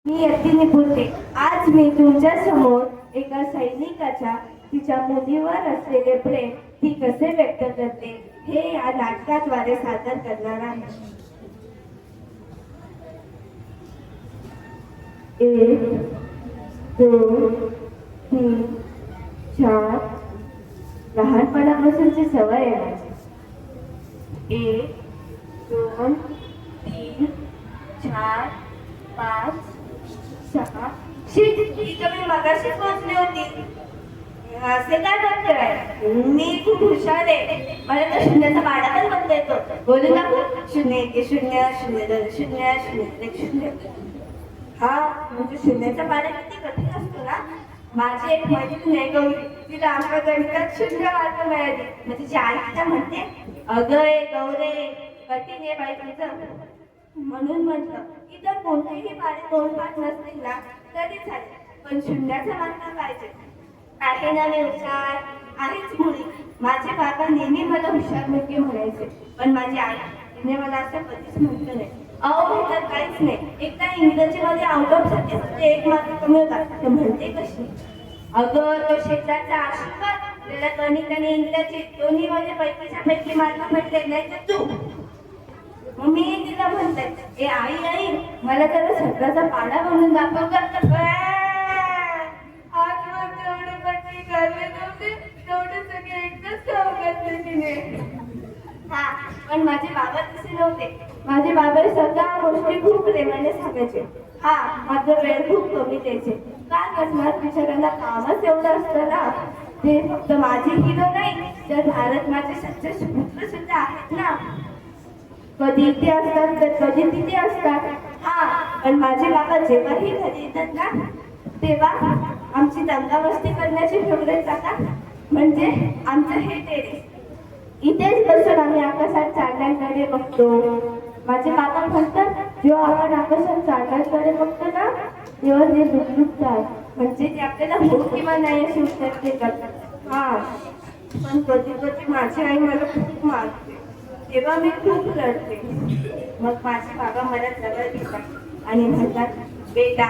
मी यत्तीने बोलते. आज मी तुमच्या समोर एका सैनिकाच्या तिच्या मुलीवर असलेले प्रेम ती कसे व्यक्त करते हे या नाटकाद्वारे सादर करणार आहे. एक, दोन, तीन, चार. लहानपणापासूनची सवय आहे माझी. एक, दोन, तीन, चार, पाच, सहा. शी तुम्ही मगाशीच पोहोचली होती. असे काय करतोय? मी खूप हुशार आहे. मला तर शून्याचा पाडा पण म्हणता येतो. बोलू ना. शून्य एक शून्य, शून्य दोन शून्य, शून्य एक शून्य. हा म्हणजे शून्याचा पाडा किती कठीण असतो ना. माझी एक मैत्रीण आहे गौरी, तिला आमच्या गणितात 0 मार्क मिळाले. मग तिची आई तिला म्हणते, अगं गौरे कठीण आहे बाई तुझं. म्हणून म्हटलं की जर कोणतेही पाडे 2 5 नसतील ना तरी चालेल, पण शून्याचा मार्क पाहिजे. आहे ना मी हुशार, आहेच मुली. माझे बाबा नेहमी मला हुशार मुलगी म्हणायचे, पण माझी आई तिने मला असं कधीच म्हटलं नाही. अहो तर काहीच नाही. एकदा इंग्रजीमध्ये आउट ऑफ 1 मार्क कमी होता. तर म्हणते कशी, अगं तो शेजारचा आशीर्वाद, त्याला गणित आणि इंग्रजी दोन्ही मध्ये पैकीच्या पैकी मार्क म्हटले नाही तर तू. मग मी तिला म्हणते, ए आई आई मला जरा सगळ्याचा पाडा म्हणून दाखव का. आज तेवढे पट्टी घालले नव्हते, तेवढे सगळे एकदाच खाऊ घातले तिने. हा पण माझे बाबा तसे नव्हते. माझे बाबा सगळ्या गोष्टी खूप प्रेमाने सांगायचे. हा माझा वेळ खूप कमी द्यायचे. काय करणार, बिचाऱ्यांना कामच एवढं असतं ना. ते फक्त माझे हिरो नाही तर भारत माझे सच्चे सुपुत्र सुद्धा आहेत ना. कधी इथे असतात तर कधी तिथे असतात. हा पण माझे बाबा जेव्हाही घरी येतात ना तेव्हा आमची दंगामस्ती करण्याची फेवरेट जागा म्हणजे आमचं हे टेरेस. इथेच बसून आम्ही आकाशात चांदण्याकडे बघतो. माझे बाबा म्हणतात, जेव्हा आपण आकाशात चांदण्याकडे बघतो ना तेव्हा ते दुखतात, म्हणजे ते आपल्याला हो किंवा नाही अशी उत्तर देतात. हा पण कधी कधी माझी आई मला खूप मारते, तेव्हा मी खूप रडते. मग माझे बाबा मला जवळ घेतात आणि म्हणतात, बेटा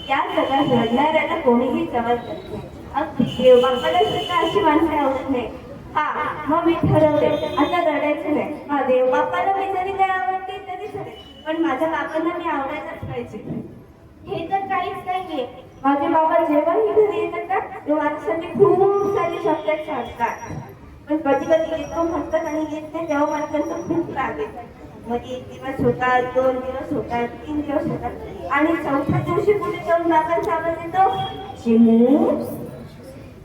या जगात रडणाऱ्याला कोणीही जवळ करतो. अगदी देवबापाला सुद्धा अशी माणसे आवडत नाही. हा मग मी ठरवले आता रडायचं नाही. हा देवबापाला मी जरी नाही आवडते तरी चालेल, पण माझ्या बाबांना मी आवडायलाच पाहिजे. हे तर काहीच नाहीये. माझे बाबा जेव्हाही घरी येतात ना तेव्हा माझ्यासाठी खूप सारी चॉकलेट सांगतात. पण कधी कधी येतो म्हणतात आणि येत नाही तेव्हा मला त्यांचं खूप राग येतो. मग 1 दिवस होतात, 2 दिवस होतात, 3 दिवस होतात आणि 4थ्या दिवशी पुढे जाऊन बाबांचा आवाज येतो, चिमू.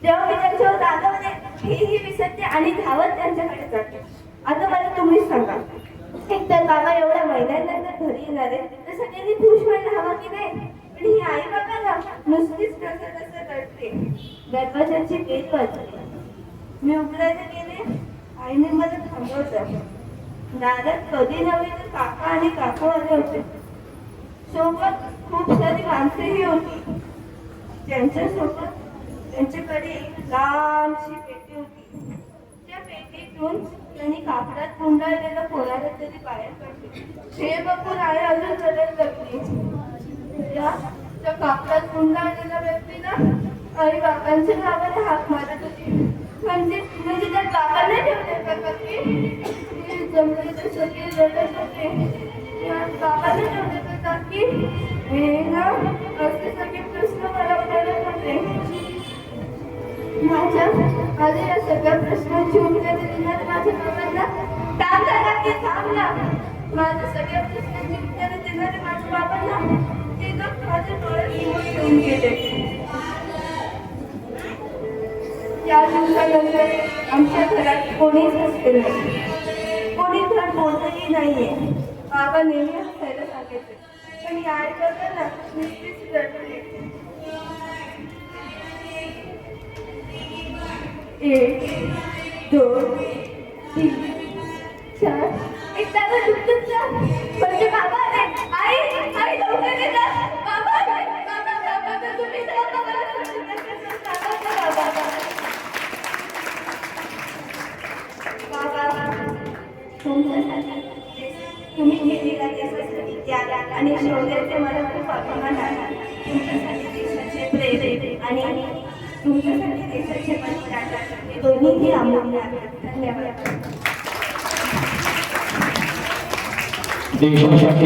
तेव्हा मी त्यांच्यावर रागावले, हेही विसरते आणि धावत त्यांच्याकडे जाते. आता मला तुम्हीच सांगा, एक तर बाबा एवढ्या महिन्यांनंतर घरी येणार आहे तर सगळ्यांनी खुश व्हायला हवा की नाही. पण ही आई बघा नुसतीच कसं रडते. दरवाजाची बेल वाजली. मी उघडायला गेले, आईने मला थांबवलं. दारात कधी नव्हे तर काका आणि काकू आले होते. सोबत खूप सारी माणसेही होती. त्यांच्यासोबत त्यांच्याकडे एक लांबशी पेटी होती. त्या पेटीतून त्यांनी कापडात गुंडाळलेलं कोणाला तरी बाहेर काढले. हे बघून आई अजून रडत लागली. त्या कापडात गुंडाळलेल्या व्यक्तीला आई बाबांच्या नावाने हाक मारत होती. म्हणजे त्या बाबांना ठेवले का की जमले तर सगळे रडत होते. बाबांना ठेवले का की हे ना असे सगळे प्रश्न मला पडत होते. माझ्या या सगळ्या प्रश्नांची उत्तरे देणार माझ्या बाबांना थांबला की थांबला. माझ्या सगळ्या प्रश्नांची उत्तरे देणारे माझ्या बाबांना ते लोक माझ्या डोळ्यासमोर ठेवून गेले. त्या दिवसानंतर आमच्या घरात कोणीच नसते नाही, कोणी घर बोलतही नाहीये. बाबा नेहमी हसायला सांगायचे, पण ही आई बघा ना नुसतीच रडते. 1 2 3 4. एकदा म्हणजे बाबा आले. आई लवकर येतात. बाबा तर तुम्ही तुम्ही केलेला आणि शोधायचे मला खूप अभिमान आहे. तुमच्यासाठी देशाचे प्रेम आणि तुमच्यासाठी देशाचे बलिदान हे दोन्हीही अमूल्य आहेत. धन्यवाद. देशासाठी